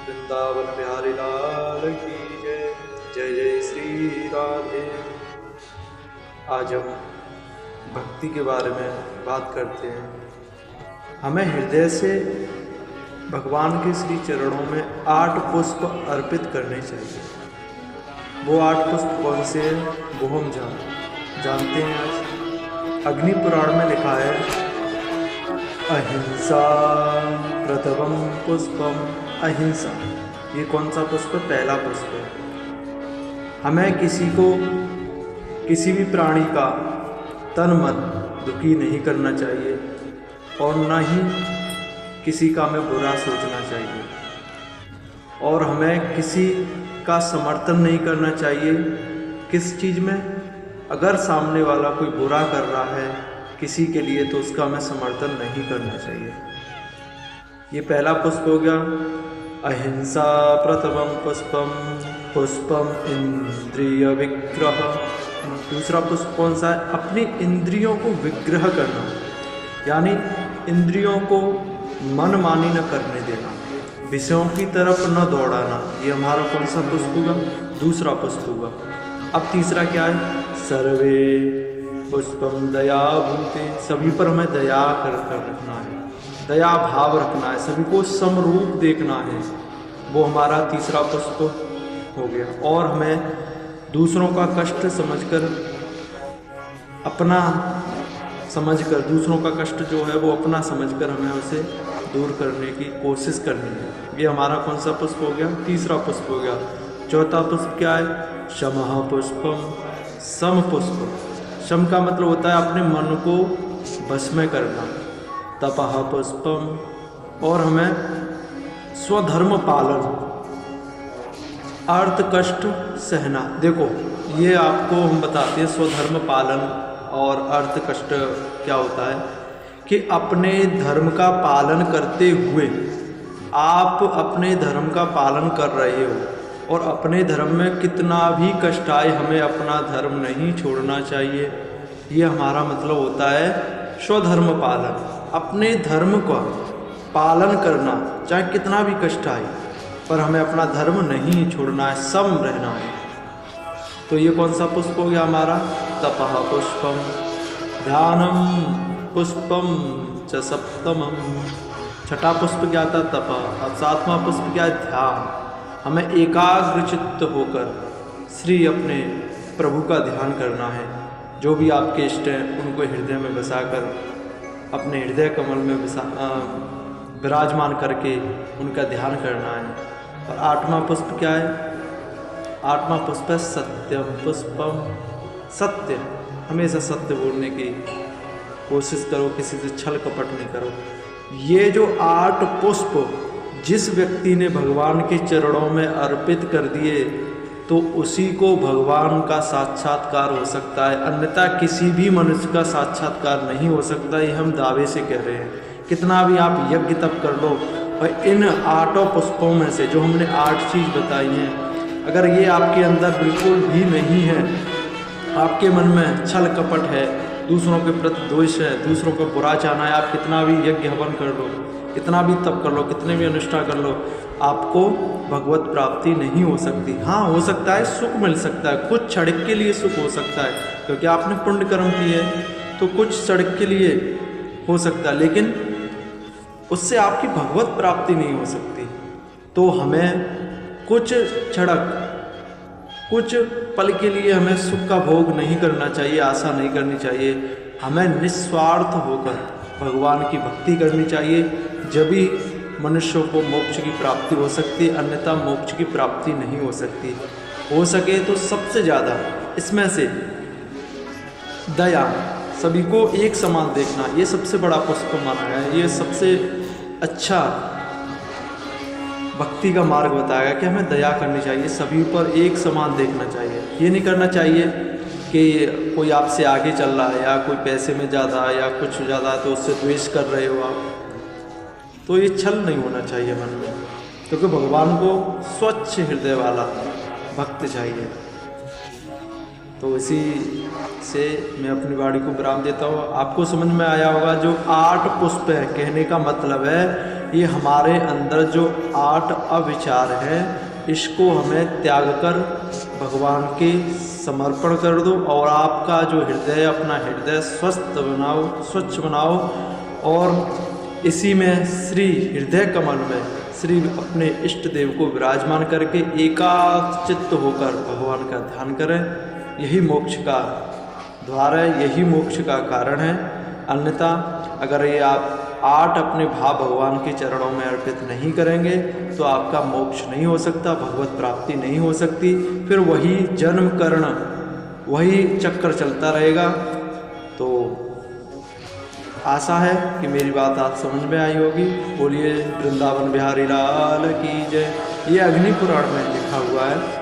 वृंदावन बिहारी लाल की जय। जय जय श्री राधे। आज हम भक्ति के बारे में बात करते हैं। हमें हृदय से भगवान के श्री चरणों में 8 पुष्प अर्पित करने चाहिए। वो 8 पुष्प कौन से हैं वो हम जानते हैं। आज अग्नि पुराण में लिखा है, अहिंसा प्रथमं पुष्पम अहिंसा। ये कौन सा पुष्प? पहला पुष्प है। हमें किसी भी प्राणी का तन मन दुखी नहीं करना चाहिए और न ही किसी का हमें बुरा सोचना चाहिए, और हमें किसी का समर्थन नहीं करना चाहिए। किस चीज़ में? अगर सामने वाला कोई बुरा कर रहा है किसी के लिए तो उसका हमें समर्थन नहीं करना चाहिए। ये पहला पुष्प हो गया, अहिंसा प्रथमं पुष्पम पुष्पम इंद्रिय विग्रह। दूसरा पुष्प कौन सा है? अपनी इंद्रियों को विग्रह करना, यानी इंद्रियों को मनमानी न करने देना, विषयों की तरफ न दौड़ाना। ये हमारा कौन सा पुष्प होगा? दूसरा पुष्प होगा। अब तीसरा क्या है? सर्वे पुष्पम दया भूते। सभी पर हमें दया कर रखना है, दया भाव रखना है, सभी को समरूप देखना है। वो हमारा तीसरा पुष्प हो गया। और हमें दूसरों का कष्ट समझकर दूसरों का कष्ट जो है वो अपना समझकर हमें उसे दूर करने की कोशिश करनी है। ये हमारा कौन सा पुष्प हो गया? तीसरा पुष्प हो गया। चौथा पुष्प क्या है? शमः पुष्पम सम पुष्प। शम का मतलब होता है अपने मन को बस में करना। तपः पुष्पम, और हमें स्वधर्म पालन, अर्थ कष्ट सहना। देखो ये आपको हम बताते हैं स्वधर्म पालन और अर्थ कष्ट क्या होता है कि अपने धर्म का पालन करते हुए आप अपने धर्म का पालन कर रहे हो, और अपने धर्म में कितना भी कष्ट आए हमें अपना धर्म नहीं छोड़ना चाहिए। ये हमारा मतलब होता है स्वधर्म पालन। अपने धर्म का पालन करना, चाहे कितना भी कष्ट आए, पर हमें अपना धर्म नहीं छोड़ना है, सम रहना है। तो ये कौन सा पुष्प हो गया हमारा? तपः पुष्पम ध्यानम पुष्पम च सप्तमम। छठा पुष्प क्या था? तपः। और 7वां पुष्प क्या है? ध्यान। हमें एकाग्र चित्त होकर श्री अपने प्रभु का ध्यान करना है। जो भी आपके इष्ट हैं उनको हृदय में बसाकर अपने हृदय कमल में विराजमान करके उनका ध्यान करना है। और 8वां पुष्प क्या है? 8वां पुष्प है सत्यम पुष्पम। सत्य, हमेशा सत्य बोलने की कोशिश करो, किसी से छल कपट नहीं करो। ये जो 8 पुष्प जिस व्यक्ति ने भगवान के चरणों में अर्पित कर दिए तो उसी को भगवान का साक्षात्कार हो सकता है, अन्यथा किसी भी मनुष्य का साक्षात्कार नहीं हो सकता। ये हम दावे से कह रहे हैं। कितना भी आप यज्ञ तप कर लो, और इन 8 पुष्पों में से जो हमने 8 चीज़ बताई हैं, अगर ये आपके अंदर बिल्कुल भी नहीं है, आपके मन में छल कपट है, दूसरों के प्रति द्वेष है, दूसरों को बुरा चाहना है, आप कितना भी यज्ञ हवन कर लो, कितना भी तप कर लो, कितने भी अनुष्ठान कर लो, आपको भगवत प्राप्ति नहीं हो सकती। हाँ, हो सकता है सुख मिल सकता है, कुछ क्षण के लिए सुख हो सकता है, क्योंकि आपने पुण्य कर्म किए तो कुछ क्षण के लिए हो सकता है, लेकिन उससे आपकी भगवत प्राप्ति नहीं हो सकती। तो हमें कुछ पल के लिए हमें सुख का भोग नहीं करना चाहिए, आशा नहीं करनी चाहिए। हमें निस्वार्थ होकर भगवान की भक्ति करनी चाहिए, जब भी मनुष्यों को मोक्ष की प्राप्ति हो सकती है, अन्यथा मोक्ष की प्राप्ति नहीं हो सकती। हो सके तो सबसे ज़्यादा इसमें से दया, सभी को एक समान देखना, ये सबसे बड़ा पुष्प माना है। ये सबसे अच्छा भक्ति का मार्ग बताया कि हमें दया करनी चाहिए, सभी पर एक समान देखना चाहिए। ये नहीं करना चाहिए कि कोई आपसे आगे चल रहा है या कोई पैसे में ज़्यादा है या कुछ ज़्यादा है तो उससे द्वेष कर रहे हो आप, तो ये छल नहीं होना चाहिए मन में, क्योंकि भगवान को स्वच्छ हृदय वाला भक्त चाहिए। तो इसी से मैं अपनी वाणी को विराम देता हूँ। आपको समझ में आया होगा, जो 8 पुष्प है, कहने का मतलब है ये हमारे अंदर जो 8 अविचार है इसको हमें त्याग कर भगवान के समर्पण कर दो और आपका जो हृदय, अपना हृदय स्वस्थ बनाओ, स्वच्छ बनाओ और इसी में श्री हृदय कमल में श्री अपने इष्ट देव को विराजमान करके एकाचित्त होकर भगवान का ध्यान करें। यही मोक्ष का द्वार है, यही मोक्ष का कारण है। अन्यथा अगर ये आप 8 अपने भाव भगवान के चरणों में अर्पित नहीं करेंगे तो आपका मोक्ष नहीं हो सकता, भगवत प्राप्ति नहीं हो सकती। फिर वही जन्म कर्ण, वही चक्कर चलता रहेगा। तो आशा है कि मेरी बात आप समझ में आई होगी। बोलिए वृंदावन बिहारी लाल की जय। ये अग्नि पुराण में लिखा हुआ है।